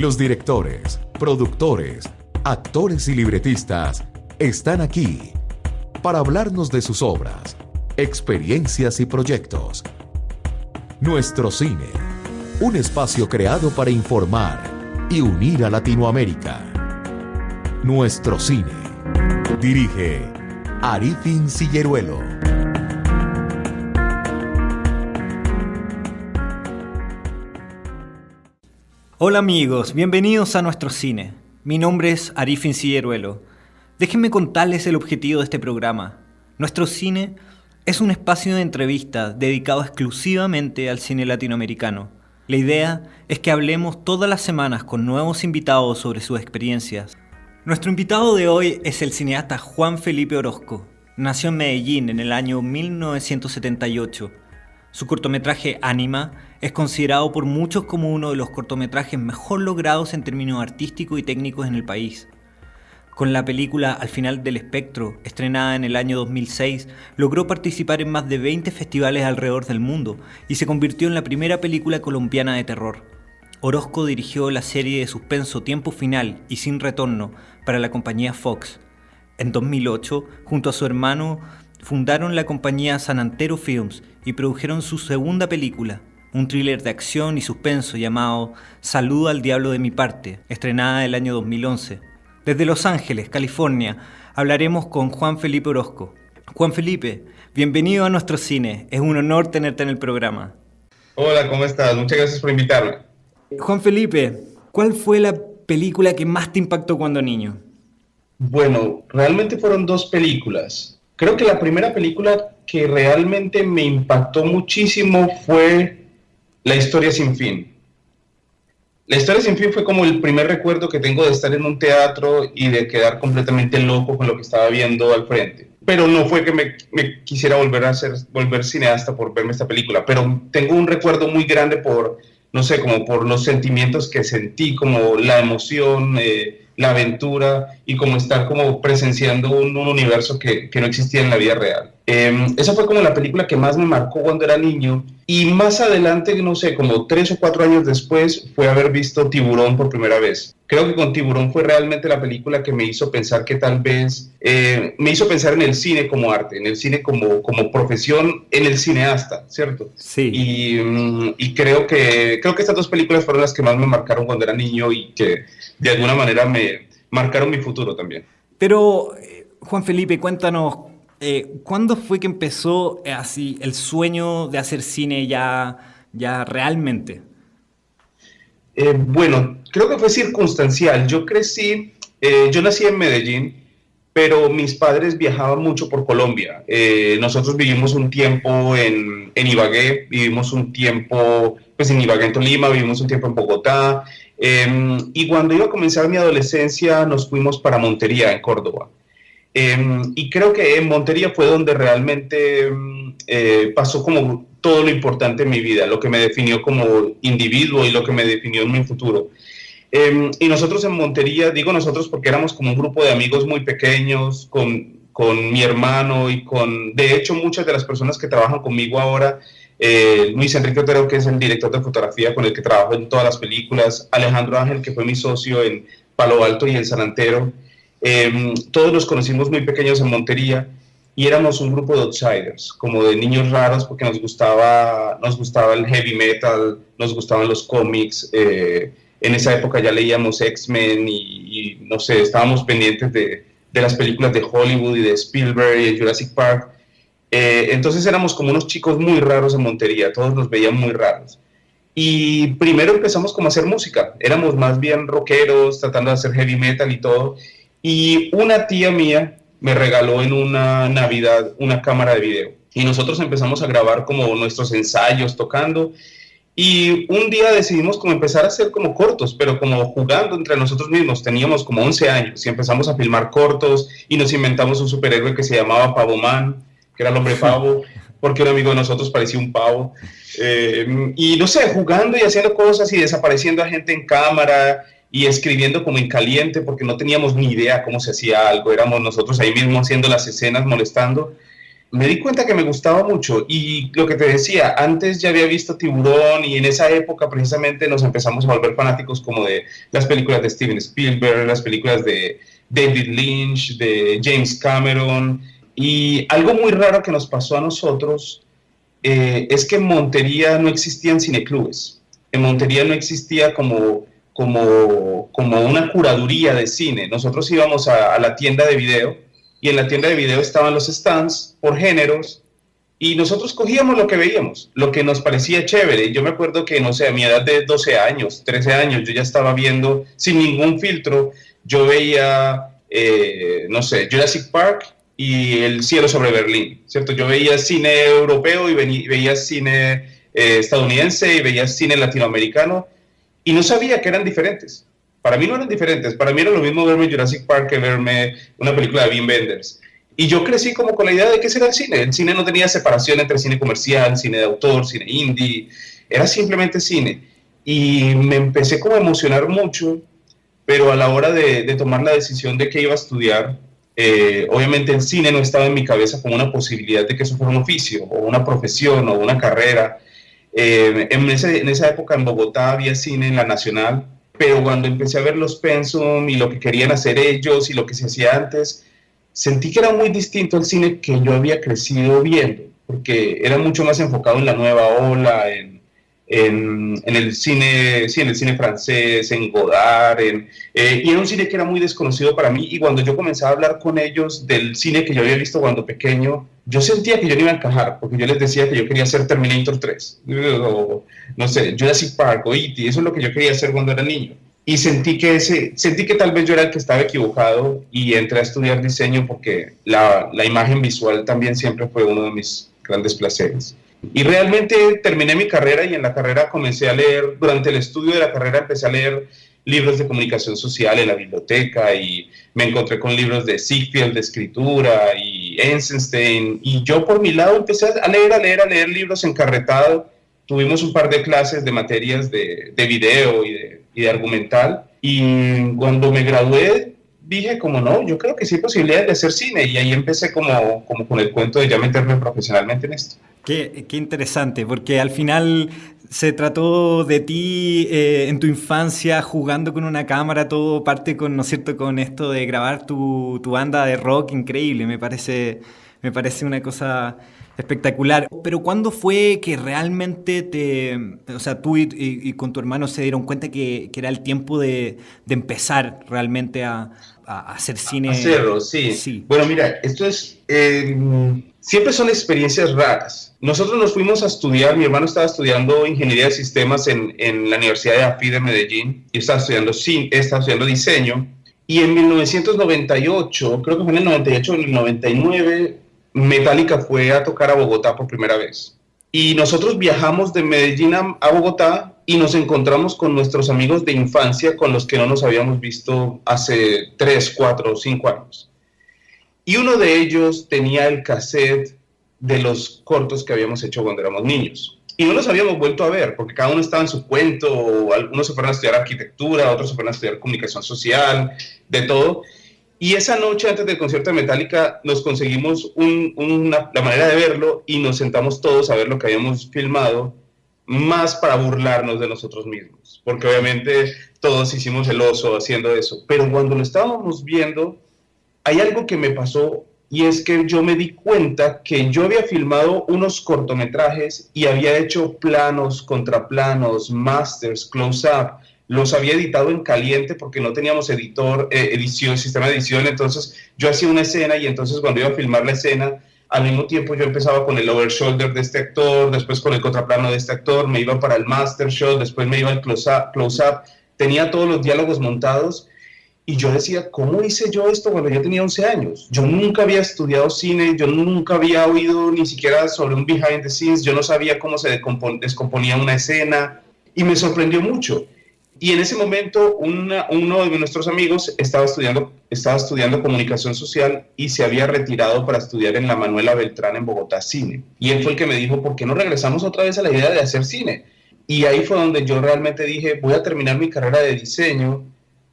Los directores, productores, actores y libretistas están aquí para hablarnos de sus obras, experiencias y proyectos. Nuestro cine, un espacio creado para informar y unir a Latinoamérica. Nuestro cine. Dirige Arifin Silleruelo. Hola amigos, bienvenidos a Nuestro Cine. Mi nombre es Arifin Silleruelo. Déjenme contarles el objetivo de este programa. Nuestro Cine es un espacio de entrevistas dedicado exclusivamente al cine latinoamericano. La idea es que hablemos todas las semanas con nuevos invitados sobre sus experiencias. Nuestro invitado de hoy es el cineasta Juan Felipe Orozco. Nació en Medellín en el año 1978. Su cortometraje Ánima es considerado por muchos como uno de los cortometrajes mejor logrados en términos artísticos y técnicos en el país. Con la película Al final del espectro, estrenada en el año 2006, logró participar en más de 20 festivales alrededor del mundo y se convirtió en la primera película colombiana de terror. Orozco dirigió la serie de suspenso Tiempo Final y Sin Retorno para la compañía Fox. En 2008, junto a su hermano, fundaron la compañía San Antero Films y produjeron su segunda película, un thriller de acción y suspenso llamado Saludo al diablo de mi parte, estrenada el año 2011. Desde Los Ángeles, California, hablaremos con Juan Felipe Orozco. Juan Felipe, bienvenido a Nuestro Cine. Es un honor tenerte en el programa. Hola, ¿cómo estás? Muchas gracias por invitarme. Juan Felipe, ¿cuál fue la película que más te impactó cuando niño? Bueno, realmente fueron dos películas. Creo que la primera película que realmente me impactó muchísimo fue La historia sin fin. La historia sin fin fue como el primer recuerdo que tengo de estar en un teatro y de quedar completamente loco con lo que estaba viendo al frente. Pero no fue que me quisiera volver cineasta por verme esta película, pero tengo un recuerdo muy grande por, no sé, como por los sentimientos que sentí, como la emoción, la aventura y como estar como presenciando un universo que no existía en la vida real. Esa fue como la película que más me marcó cuando era niño, y más adelante, no sé, como 3 o 4 años después, fue haber visto Tiburón por primera vez. Creo que con Tiburón fue realmente la película que me hizo pensar que tal vez, me hizo pensar en el cine como arte, en el cine como profesión, en el cineasta, ¿cierto? Sí. Y creo que estas dos películas fueron las que más me marcaron cuando era niño y que de alguna manera me marcaron mi futuro también. Pero, Juan Felipe, cuéntanos, ¿cuándo fue que empezó así el sueño de hacer cine ya realmente? Bueno, creo que fue circunstancial. Yo nací en Medellín, pero mis padres viajaban mucho por Colombia. Nosotros vivimos un tiempo en Ibagué, vivimos un tiempo en Ibagué, en Tolima, vivimos un tiempo en Bogotá. Y cuando iba a comenzar mi adolescencia nos fuimos para Montería, en Córdoba. Y creo que en Montería fue donde realmente pasó como todo lo importante en mi vida, lo que me definió como individuo y lo que me definió en mi futuro. Y nosotros en Montería, digo nosotros porque éramos como un grupo de amigos muy pequeños, con mi hermano y de hecho, muchas de las personas que trabajan conmigo ahora, Luis Enrique Otero, que es el director de fotografía con el que trabajo en todas las películas, Alejandro Ángel, que fue mi socio en Palo Alto y en San Antero. Todos nos conocimos muy pequeños en Montería y éramos un grupo de outsiders, como de niños raros, porque nos gustaba el heavy metal, nos gustaban los cómics. En esa época ya leíamos X-Men y no sé, estábamos pendientes de las películas de Hollywood y de Spielberg y de Jurassic Park. Entonces éramos como unos chicos muy raros en Montería, todos nos veían muy raros. Y primero empezamos como a hacer música, éramos más bien rockeros, tratando de hacer heavy metal y todo. Y una tía mía me regaló en una Navidad una cámara de video. Y nosotros empezamos a grabar como nuestros ensayos tocando. Y un día decidimos como empezar a hacer como cortos, pero como jugando entre nosotros mismos. Teníamos como 11 años y empezamos a filmar cortos y nos inventamos un superhéroe que se llamaba Pavo Man, que era el hombre pavo, porque un amigo de nosotros parecía un pavo. Y no sé, jugando y haciendo cosas y desapareciendo a gente en cámara y escribiendo como en caliente porque no teníamos ni idea cómo se hacía algo. Éramos nosotros ahí mismo haciendo las escenas, molestando. me di cuenta que me gustaba mucho y lo que te decía, antes ya había visto Tiburón y en esa época precisamente nos empezamos a volver fanáticos como de las películas de Steven Spielberg, las películas de David Lynch, de James Cameron, y algo muy raro que nos pasó a nosotros es que en Montería no existían cineclubes, en Montería no existía como una curaduría de cine, nosotros íbamos a la tienda de video y en la tienda de video estaban los stands por géneros y nosotros cogíamos lo que veíamos, lo que nos parecía chévere. Yo me acuerdo que, no sé, a mi edad de 12 años, 13 años, yo ya estaba viendo sin ningún filtro, yo veía, no sé, Jurassic Park y El cielo sobre Berlín, ¿cierto? Yo veía cine europeo y veía cine estadounidense y veía cine latinoamericano y no sabía que eran diferentes. Para mí no eran diferentes, para mí era lo mismo verme Jurassic Park que verme una película de Wim Wenders. Y yo crecí como con la idea de qué era el cine. El cine no tenía separación entre cine comercial, cine de autor, cine indie, era simplemente cine. Y me empecé como a emocionar mucho, pero a la hora de tomar la decisión de qué iba a estudiar, obviamente el cine no estaba en mi cabeza como una posibilidad de que eso fuera un oficio, o una profesión, o una carrera. En esa época en Bogotá había cine en la Nacional, pero cuando empecé a ver los pensum y lo que querían hacer ellos y lo que se hacía antes, sentí que era muy distinto al cine que yo había crecido viendo, porque era mucho más enfocado en la nueva ola, en el cine, sí, en el cine francés, en Godard, y era un cine que era muy desconocido para mí, y cuando yo comencé a hablar con ellos del cine que yo había visto cuando pequeño, yo sentía que yo no iba a encajar, porque yo les decía que yo quería hacer Terminator 3, o no sé, Jurassic Park o E.T., eso es lo que yo quería hacer cuando era niño. Y sentí que tal vez yo era el que estaba equivocado y entré a estudiar diseño porque la imagen visual también siempre fue uno de mis grandes placeres. Y realmente terminé mi carrera y en la carrera comencé a leer, durante el estudio de la carrera empecé a leer libros de comunicación social en la biblioteca y me encontré con libros de Ziegfeld de escritura y Eisenstein y yo por mi lado empecé a leer libros encarretado. Tuvimos un par de clases de materias de video y de argumental y cuando me gradué dije como no, yo creo que sí hay posibilidades de hacer cine y ahí empecé como con el cuento de ya meterme profesionalmente en esto. Qué interesante, porque al final se trató de ti en tu infancia jugando con una cámara, todo parte con, ¿no es cierto?, con esto de grabar tu banda de rock increíble, me parece una cosa espectacular. Pero ¿cuándo fue que realmente o sea, tú y con tu hermano se dieron cuenta que era el tiempo de empezar realmente a hacer cine? Hacerlo, sí. Sí. Bueno, mira, esto es... siempre son experiencias raras. Nosotros nos fuimos a estudiar, mi hermano estaba estudiando Ingeniería de Sistemas en la Universidad de AFI de Medellín, y estaba estudiando diseño, y en 1998, creo que fue en el 98 o en el 99, Metallica fue a tocar a Bogotá por primera vez. Y nosotros viajamos de Medellín a Bogotá y nos encontramos con nuestros amigos de infancia con los que no nos habíamos visto hace 3, 4 o 5 años. Y uno de ellos tenía el cassette de los cortos que habíamos hecho cuando éramos niños. Y no los habíamos vuelto a ver, porque cada uno estaba en su cuento, algunos se fueron a estudiar arquitectura, otros se fueron a estudiar comunicación social, de todo. Y esa noche, antes del concierto de Metallica, nos conseguimos la manera de verlo y nos sentamos todos a ver lo que habíamos filmado, más para burlarnos de nosotros mismos, porque obviamente todos hicimos el oso haciendo eso. Pero cuando lo estábamos viendo, hay algo que me pasó y es que yo me di cuenta que yo había filmado unos cortometrajes y había hecho planos, contraplanos, masters, close-up, los había editado en caliente porque no teníamos sistema de edición, entonces yo hacía una escena y entonces cuando iba a filmar la escena, al mismo tiempo yo empezaba con el over shoulder de este actor, después con el contraplano de este actor, me iba para el master shot, después me iba al close-up, tenía todos los diálogos montados. Y yo decía, ¿cómo hice yo esto cuando yo tenía 11 años? Yo nunca había estudiado cine, yo nunca había oído ni siquiera sobre un behind the scenes, yo no sabía cómo se descomponía una escena y me sorprendió mucho. Y en ese momento uno de nuestros amigos estaba estudiando comunicación social y se había retirado para estudiar en la Manuela Beltrán en Bogotá cine. Y él fue el que me dijo, ¿por qué no regresamos otra vez a la idea de hacer cine? Y ahí fue donde yo realmente dije, voy a terminar mi carrera de diseño,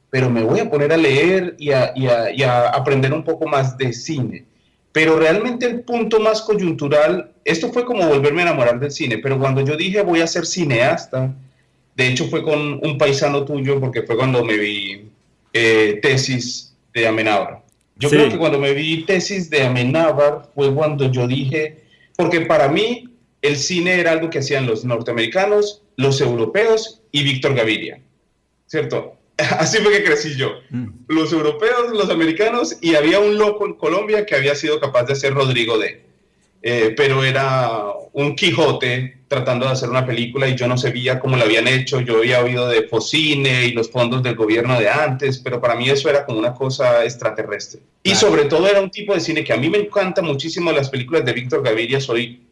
pero me voy a poner a leer y a aprender un poco más de cine. Pero realmente el punto más coyuntural, esto fue como volverme a enamorar del cine, pero cuando yo dije voy a ser cineasta, de hecho fue con un paisano tuyo, porque fue cuando me vi Tesis de Amenábar. Yo creo que cuando me vi Tesis de Amenábar fue cuando yo dije, porque para mí el cine era algo que hacían los norteamericanos, los europeos y Víctor Gaviria, ¿cierto? Así fue que crecí yo. Los europeos, los americanos, y había un loco en Colombia que había sido capaz de hacer Rodrigo D. Pero era un Quijote tratando de hacer una película y yo no sabía cómo lo habían hecho. Yo había oído de Focine y los fondos del gobierno de antes, pero para mí eso era como una cosa extraterrestre. Y sobre todo era un tipo de cine que a mí me encanta muchísimo, las películas de Víctor Gaviria.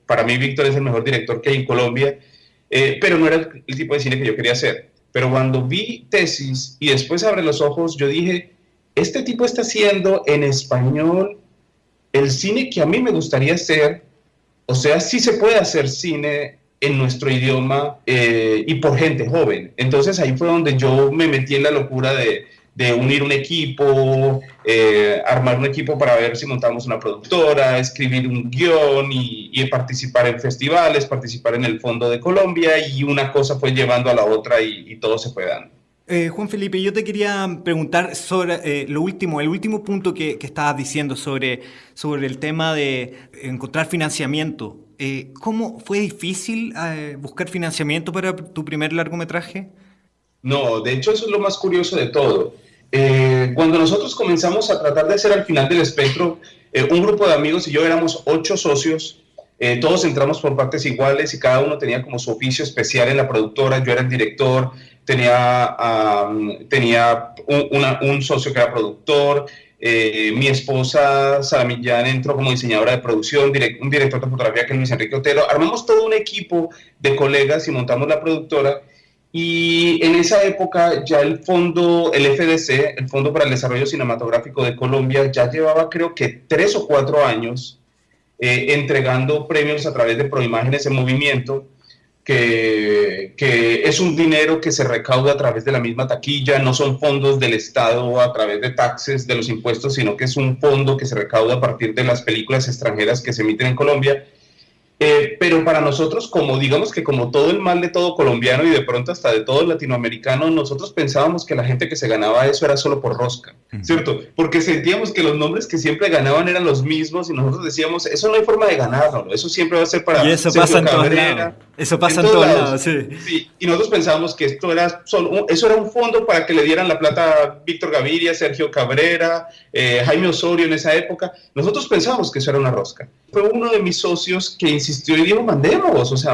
Para mí Víctor es el mejor director que hay en Colombia, pero no era el tipo de cine que yo quería hacer. Pero cuando vi Tesis y después Abre los ojos, yo dije, este tipo está haciendo en español el cine que a mí me gustaría hacer. O sea, sí se puede hacer cine en nuestro idioma y por gente joven. Entonces ahí fue donde yo me metí en la locura de unir un equipo, armar un equipo para ver si montamos una productora, escribir un guión y participar en festivales, participar en el Fondo de Colombia, y una cosa fue llevando a la otra y todo se fue dando. Juan Felipe, yo te quería preguntar sobre el último punto que estabas diciendo sobre el tema de encontrar financiamiento. ¿Cómo fue difícil buscar financiamiento para tu primer largometraje? No, de hecho eso es lo más curioso de todo. Cuando nosotros comenzamos a tratar de hacer Al final del espectro, un grupo de amigos y yo éramos 8 socios, todos entramos por partes iguales y cada uno tenía como su oficio especial en la productora. Yo era el director, tenía un socio que era productor, mi esposa Sara Millán entró como diseñadora de producción, un director de fotografía que es Luis Enrique Otero. Armamos todo un equipo de colegas y montamos la productora. Y en esa época ya el FDC, el Fondo para el Desarrollo Cinematográfico de Colombia, ya llevaba creo que 3 o 4 años entregando premios a través de Proimágenes en Movimiento, que es un dinero que se recauda a través de la misma taquilla, no son fondos del Estado a través de taxes de los impuestos, sino que es un fondo que se recauda a partir de las películas extranjeras que se emiten en Colombia. Pero para nosotros, digamos que como todo el mal de todo colombiano y de pronto hasta de todo latinoamericano, nosotros pensábamos que la gente que se ganaba eso era solo por rosca, ¿cierto? Porque sentíamos que los nombres que siempre ganaban eran los mismos y nosotros decíamos, eso no hay forma de ganarlo, eso siempre va a ser para y eso Sergio pasa en Cabrera. Todos lados. Eso pasa en todos lados, sí. Sí. Y nosotros pensábamos que eso era un fondo para que le dieran la plata a Víctor Gaviria, Sergio Cabrera, Jaime Osorio en esa época. Nosotros pensábamos que eso era una rosca. Fue uno de mis socios que insistió y dijo, mandemos,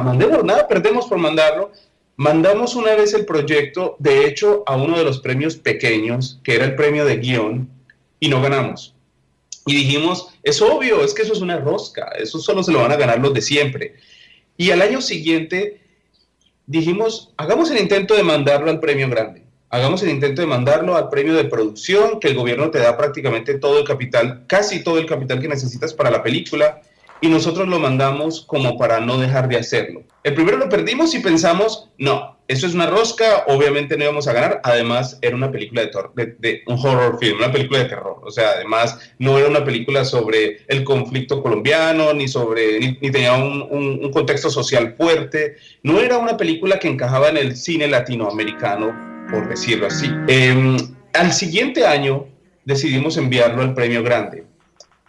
nada perdemos por mandarlo. Mandamos una vez el proyecto, de hecho, a uno de los premios pequeños, que era el premio de guión, y no ganamos. Y dijimos, es obvio, es que eso es una rosca, eso solo se lo van a ganar los de siempre. Y al año siguiente dijimos, hagamos el intento de mandarlo al premio grande, hagamos el intento de mandarlo al premio de producción, que el gobierno te da prácticamente todo el capital, casi todo el capital que necesitas para la película, y nosotros lo mandamos como para no dejar de hacerlo. El primero lo perdimos y pensamos, no, eso es una rosca, obviamente no íbamos a ganar. Además era una película de un horror film, una película de terror. O sea, además no era una película sobre el conflicto colombiano, ni tenía un contexto social fuerte. No era una película que encajaba en el cine latinoamericano, por decirlo así. Al siguiente año decidimos enviarlo al premio grande,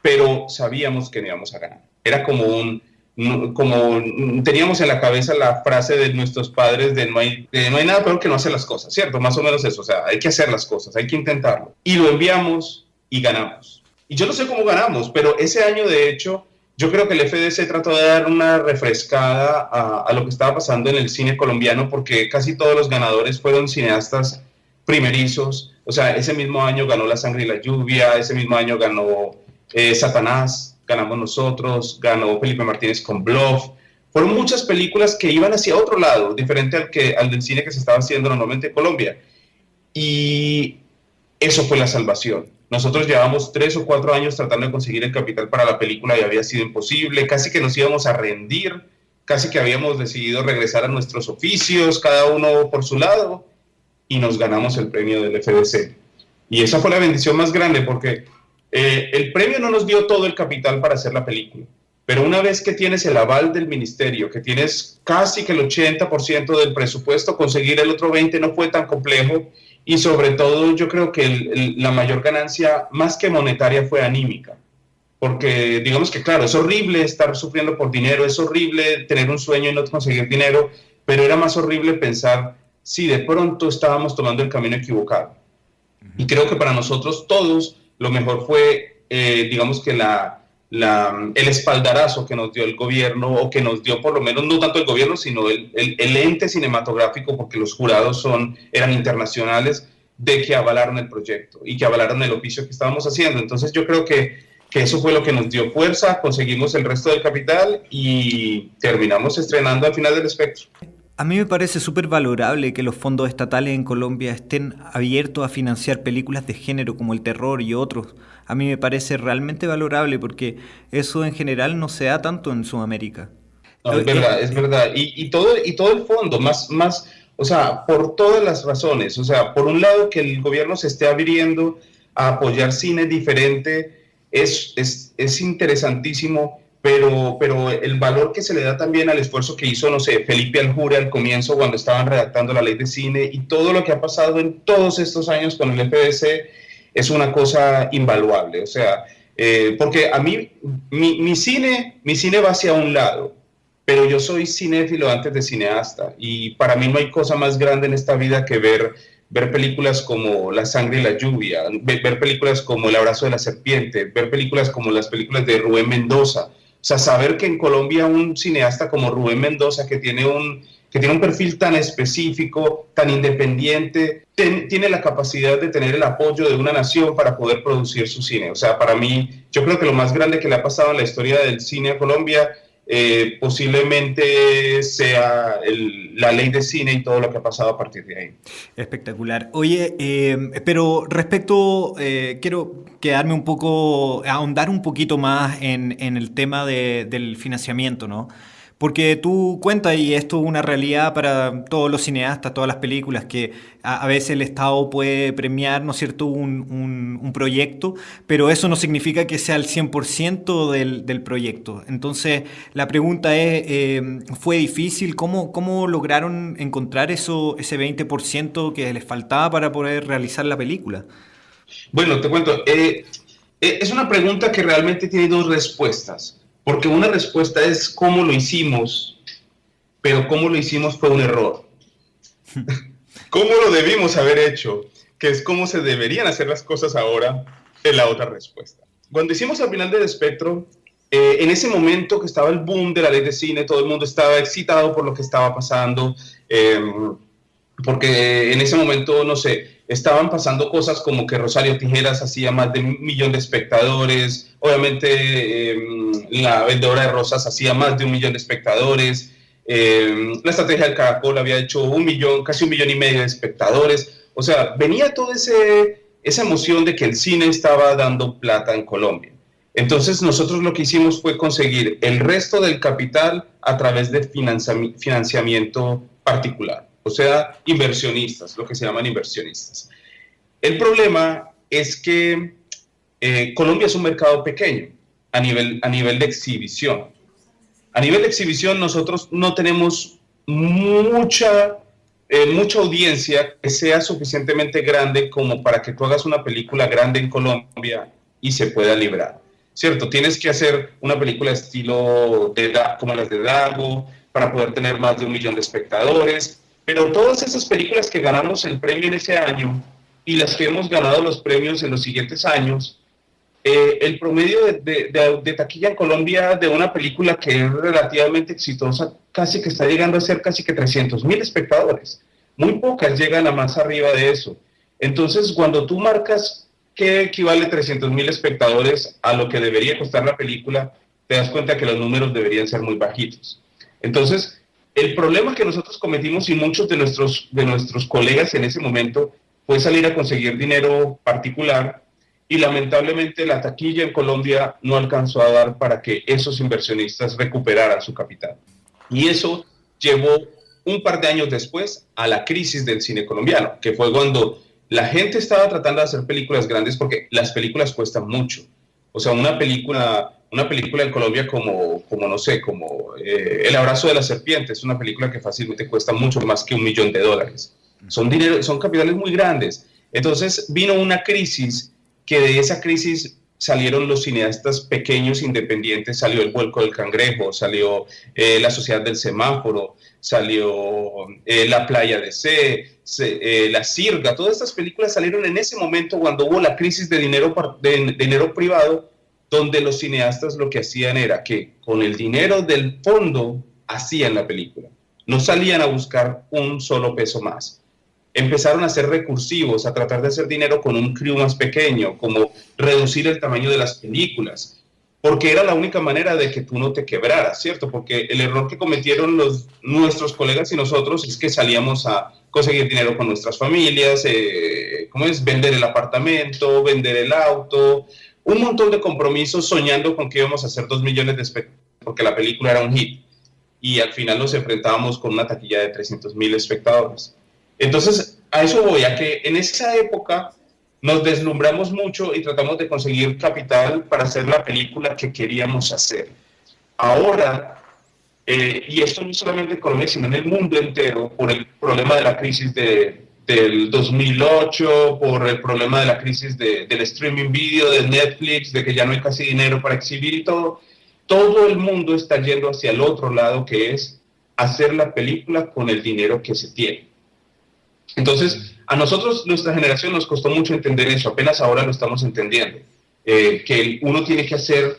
pero sabíamos que no íbamos a ganar. Era como teníamos en la cabeza la frase de nuestros padres de no hay nada peor que no hacer las cosas, ¿cierto? Más o menos eso, o sea, hay que hacer las cosas, hay que intentarlo. Y lo enviamos y ganamos. Y yo no sé cómo ganamos, pero ese año, de hecho, yo creo que el FDC trató de dar una refrescada a lo que estaba pasando en el cine colombiano, porque casi todos los ganadores fueron cineastas primerizos. O sea, ese mismo año ganó La sangre y la lluvia, ese mismo año ganó Satanás, ganamos nosotros, ganó Felipe Martínez con Bluff. Fueron muchas películas que iban hacia otro lado, diferente al del cine que se estaba haciendo normalmente en Colombia. Y eso fue la salvación. Nosotros llevamos 3 o 4 años tratando de conseguir el capital para la película y había sido imposible. Casi que nos íbamos a rendir, casi que habíamos decidido regresar a nuestros oficios, cada uno por su lado, y nos ganamos el premio del FDC. Y esa fue la bendición más grande, porque El premio no nos dio todo el capital para hacer la película, pero una vez que tienes el aval del ministerio, que tienes casi que el 80% del presupuesto, conseguir el otro 20% no fue tan complejo, y sobre todo yo creo que la mayor ganancia, más que monetaria, fue anímica. Porque digamos que claro, es horrible estar sufriendo por dinero, es horrible tener un sueño y no conseguir dinero, pero era más horrible pensar si de pronto estábamos tomando el camino equivocado. Y creo que para nosotros todos lo mejor fue, digamos que el espaldarazo que nos dio el gobierno, o que nos dio por lo menos, no tanto el gobierno, sino el ente cinematográfico, porque los jurados eran internacionales, de que avalaron el proyecto y que avalaron el oficio que estábamos haciendo. Entonces yo creo que eso fue lo que nos dio fuerza, conseguimos el resto del capital y terminamos estrenando Al final del espectro. A mí me parece súper valorable que los fondos estatales en Colombia estén abiertos a financiar películas de género como el terror y otros. A mí me parece realmente valorable porque eso en general no se da tanto en Sudamérica. No, es verdad. Y todo el fondo, más, o sea, por todas las razones. O sea, por un lado, que el gobierno se esté abriendo a apoyar cine diferente es interesantísimo. Pero el valor que se le da también al esfuerzo que hizo, no sé, Felipe Aljure al comienzo cuando estaban redactando la ley de cine, y todo lo que ha pasado en todos estos años con el FDC es una cosa invaluable. O sea, porque a mí, mi cine va hacia un lado, pero yo soy cinéfilo antes de cineasta, y para mí no hay cosa más grande en esta vida que ver películas como La sangre y la lluvia, ver películas como El abrazo de la serpiente, ver películas como las películas de Rubén Mendoza. O sea, saber que en Colombia un cineasta como Rubén Mendoza, que tiene un perfil tan específico, tan independiente, tiene la capacidad de tener el apoyo de una nación para poder producir su cine. O sea, para mí, yo creo que lo más grande que le ha pasado en la historia del cine a Colombia posiblemente sea la ley de cine y todo lo que ha pasado a partir de ahí. Espectacular. Oye, pero respecto, quiero quedarme un poco, ahondar un poquito más en el tema del financiamiento, ¿no? Porque tú cuentas, y esto es una realidad para todos los cineastas, todas las películas, que a veces el Estado puede premiar, ¿no es cierto?, un proyecto, pero eso no significa que sea el 100% del proyecto. Entonces, la pregunta es, ¿fue difícil? ¿Cómo lograron encontrar ese 20% que les faltaba para poder realizar la película? Bueno, te cuento, es una pregunta que realmente tiene dos respuestas. Porque una respuesta es cómo lo hicimos, pero cómo lo hicimos fue un error. ¿Cómo lo debimos haber hecho? Que es cómo se deberían hacer las cosas ahora, es la otra respuesta. Cuando hicimos Al final del espectro, en ese momento que estaba el boom de la ley de cine, todo el mundo estaba excitado por lo que estaba pasando, porque en ese momento, no sé, estaban pasando cosas como que Rosario Tijeras hacía más de 1 millón de espectadores, obviamente La vendedora de rosas hacía más de 1 millón de espectadores, La estrategia del Caracol había hecho 1 millón, casi 1,5 millones de espectadores. O sea, venía toda esa emoción de que el cine estaba dando plata en Colombia. Entonces nosotros lo que hicimos fue conseguir el resto del capital a través de financiamiento particular. O sea, inversionistas, lo que se llaman inversionistas. El problema es que Colombia es un mercado pequeño a nivel de exhibición. A nivel de exhibición nosotros no tenemos mucha audiencia que sea suficientemente grande como para que tú hagas una película grande en Colombia y se pueda librar, ¿cierto? Tienes que hacer una película estilo como las de Dago para poder tener más de 1 millón de espectadores. Pero todas esas películas que ganamos el premio en ese año y las que hemos ganado los premios en los siguientes años, el promedio de taquilla en Colombia de una película que es relativamente exitosa casi que está llegando a ser casi que 300,000 espectadores. Muy pocas llegan a más arriba de eso. Entonces, cuando tú marcas qué equivale 300,000 espectadores a lo que debería costar la película, te das cuenta que los números deberían ser muy bajitos. Entonces, el problema que nosotros cometimos y muchos de nuestros colegas en ese momento fue salir a conseguir dinero particular, y lamentablemente la taquilla en Colombia no alcanzó a dar para que esos inversionistas recuperaran su capital. Y eso llevó un par de años después a la crisis del cine colombiano, que fue cuando la gente estaba tratando de hacer películas grandes porque las películas cuestan mucho. O sea, una película en Colombia no sé, como El abrazo de la serpiente, es una película que fácilmente cuesta mucho más que $1.000.000. Son capitales muy grandes. Entonces vino una crisis, que de esa crisis salieron los cineastas pequeños independientes, salió El vuelco del cangrejo, salió La sociedad del semáforo, salió La playa de La Sirga. Todas estas películas salieron en ese momento cuando hubo la crisis de dinero privado, donde los cineastas lo que hacían era que con el dinero del fondo hacían la película. No salían a buscar un solo peso más. Empezaron a ser recursivos, a tratar de hacer dinero con un crew más pequeño, como reducir el tamaño de las películas, porque era la única manera de que tú no te quebraras, ¿cierto? Porque el error que cometieron nuestros colegas y nosotros es que salíamos a conseguir dinero con nuestras familias, vender el apartamento, vender el auto, un montón de compromisos soñando con que íbamos a hacer 2 millones de espectadores, porque la película era un hit, y al final nos enfrentábamos con una taquilla de 300,000 espectadores. Entonces, a eso voy, a que en esa época nos deslumbramos mucho y tratamos de conseguir capital para hacer la película que queríamos hacer. Ahora, y esto no solamente en Colombia, sino en el mundo entero, por el problema de la crisis del 2008, por el problema de la crisis del streaming video, de Netflix, de que ya no hay casi dinero para exhibir y todo el mundo está yendo hacia el otro lado, que es hacer la película con el dinero que se tiene. Entonces, a nosotros, nuestra generación, nos costó mucho entender eso, apenas ahora lo estamos entendiendo, que uno tiene que hacer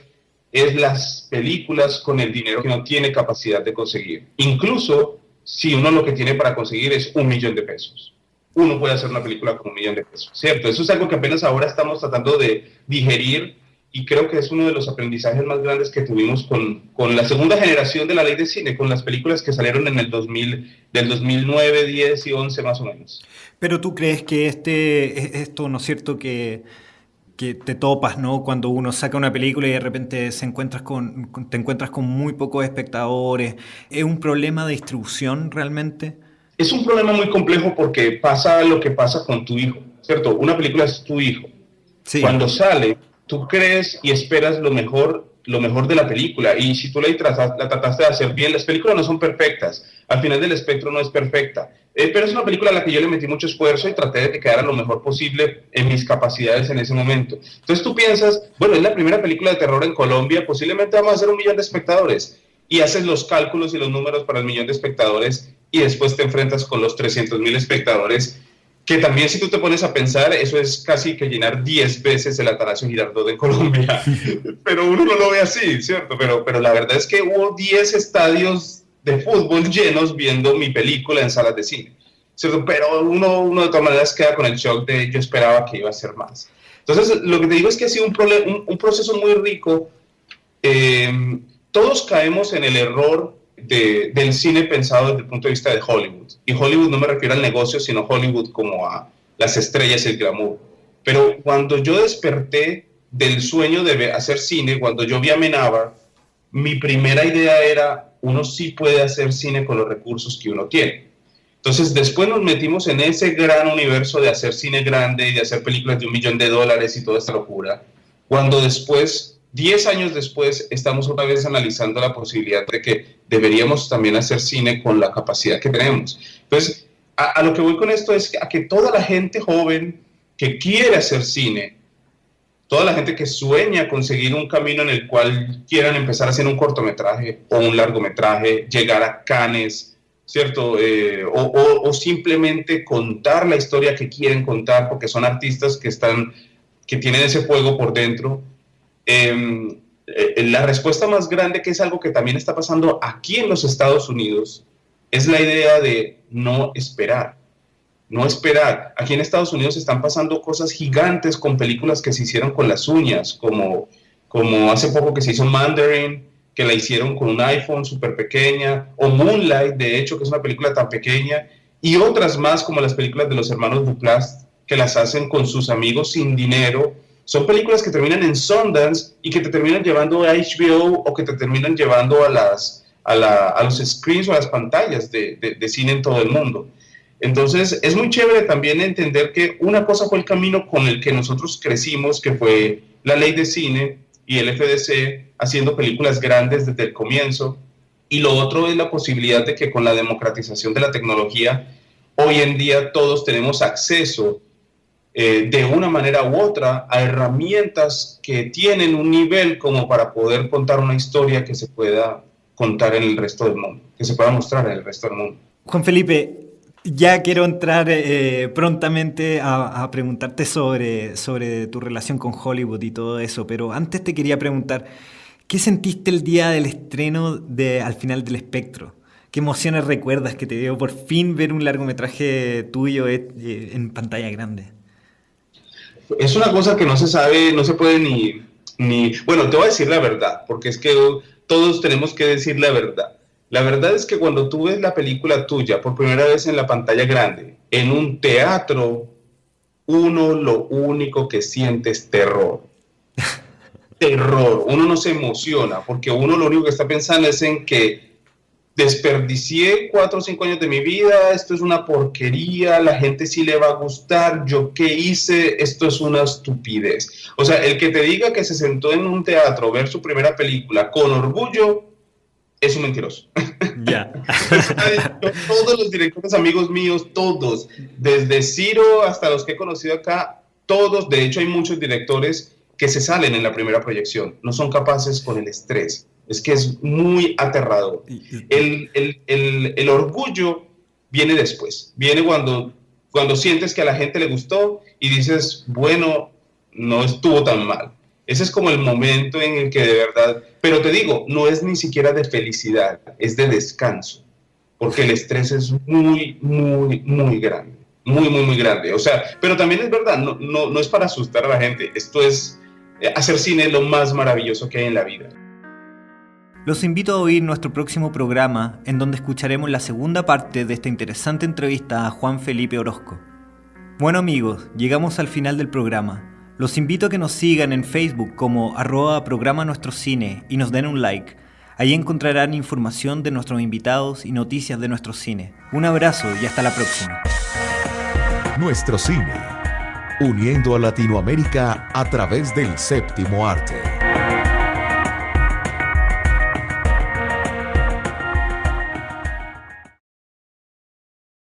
las películas con el dinero que no tiene capacidad de conseguir, incluso si uno lo que tiene para conseguir es $1.000.000. Uno puede hacer una película con $1.000.000, ¿cierto? Eso es algo que apenas ahora estamos tratando de digerir, y creo que es uno de los aprendizajes más grandes que tuvimos con la segunda generación de la ley de cine, con las películas que salieron en el 2009, 10 y 11 más o menos. Pero tú crees que esto, ¿no es cierto?, que te topas, ¿no?, cuando uno saca una película y de repente te encuentras con muy pocos espectadores. ¿Es un problema de distribución realmente? Es un problema muy complejo porque pasa lo que pasa con tu hijo, ¿cierto? Una película es tu hijo. Sí. Cuando sale, tú crees y esperas lo mejor de la película, y si tú la trataste de hacer bien, las películas no son perfectas, al final del espectro no es perfecta, pero es una película a la que yo le metí mucho esfuerzo y traté de que quedara lo mejor posible en mis capacidades en ese momento. Entonces tú piensas, bueno, es la primera película de terror en Colombia, posiblemente vamos a hacer 1 millón de espectadores, y haces los cálculos y los números para el 1 millón de espectadores, y después te enfrentas con los 300,000 espectadores, que también, si tú te pones a pensar, eso es casi que llenar 10 veces el Atanasio Girardot de Colombia. Pero uno no lo ve así, ¿cierto? Pero la verdad es que hubo 10 estadios de fútbol llenos viendo mi película en salas de cine, ¿cierto? Pero uno de todas maneras queda con el shock de yo esperaba que iba a ser más. Entonces, lo que te digo es que ha sido un proceso muy rico. Todos caemos en el error del cine pensado desde el punto de vista de Hollywood. Y Hollywood no me refiero al negocio, sino Hollywood como a las estrellas y el glamour. Pero cuando yo desperté del sueño de hacer cine, cuando yo vi Amenábar, mi primera idea era, uno sí puede hacer cine con los recursos que uno tiene. Entonces, después nos metimos en ese gran universo de hacer cine grande y de hacer películas de $1 millón y toda esta locura, cuando después, 10 años después, estamos otra vez analizando la posibilidad de que deberíamos también hacer cine con la capacidad que tenemos. Entonces, a lo que voy con esto es a que toda la gente joven que quiere hacer cine, toda la gente que sueña conseguir un camino en el cual quieran empezar a hacer un cortometraje o un largometraje, llegar a Cannes, ¿cierto? O simplemente contar la historia que quieren contar porque son artistas que tienen ese fuego por dentro. La respuesta más grande, que es algo que también está pasando aquí en los Estados Unidos, es la idea de no esperar. No esperar. Aquí en Estados Unidos están pasando cosas gigantes con películas que se hicieron con las uñas, como hace poco que se hizo Mandarin, que la hicieron con un iPhone súper pequeña, o Moonlight, de hecho, que es una película tan pequeña, y otras más como las películas de los hermanos Duplass, que las hacen con sus amigos sin dinero. Son películas que terminan en Sundance y que te terminan llevando a HBO o que te terminan llevando a los screens o a las pantallas de cine en todo el mundo. Entonces, es muy chévere también entender que una cosa fue el camino con el que nosotros crecimos, que fue la ley de cine y el FDC haciendo películas grandes desde el comienzo, y lo otro es la posibilidad de que con la democratización de la tecnología, hoy en día todos tenemos acceso de una manera u otra a herramientas que tienen un nivel como para poder contar una historia que se pueda contar en el resto del mundo, que se pueda mostrar en el resto del mundo. Juan Felipe, ya quiero entrar prontamente a preguntarte sobre tu relación con Hollywood y todo eso, pero antes te quería preguntar, ¿qué sentiste el día del estreno de Al final del espectro? ¿Qué emociones recuerdas que te dio por fin ver un largometraje tuyo en pantalla grande? Es una cosa que no se sabe, no se puede ni... Bueno, te voy a decir la verdad, porque es que todos tenemos que decir la verdad. La verdad es que cuando tú ves la película tuya por primera vez en la pantalla grande, en un teatro, uno lo único que siente es terror. Terror. Uno no se emociona, porque uno lo único que está pensando es en que desperdicié 4 o 5 años de mi vida, esto es una porquería, la gente sí le va a gustar, yo qué hice, esto es una estupidez. O sea, el que te diga que se sentó en un teatro a ver su primera película con orgullo, es un mentiroso. Ya. Todos los directores amigos míos, todos, desde Ciro hasta los que he conocido acá, todos, de hecho hay muchos directores que se salen en la primera proyección, no son capaces con el estrés. Es que es muy aterrador. El orgullo viene después, viene cuando sientes que a la gente le gustó y dices, bueno, no estuvo tan mal. Ese es como el momento en el que de verdad, pero te digo, no es ni siquiera de felicidad, es de descanso, porque el estrés es muy, muy, muy grande, muy, muy, muy grande. O sea, pero también es verdad, no es para asustar a la gente, esto es, hacer cine es lo más maravilloso que hay en la vida. Los invito a oír nuestro próximo programa, en donde escucharemos la segunda parte de esta interesante entrevista a Juan Felipe Orozco. Bueno amigos, llegamos al final del programa. Los invito a que nos sigan en Facebook como @programa Nuestro Cine y nos den un like. Ahí encontrarán información de nuestros invitados y noticias de nuestro cine. Un abrazo y hasta la próxima. Nuestro cine, uniendo a Latinoamérica a través del séptimo arte.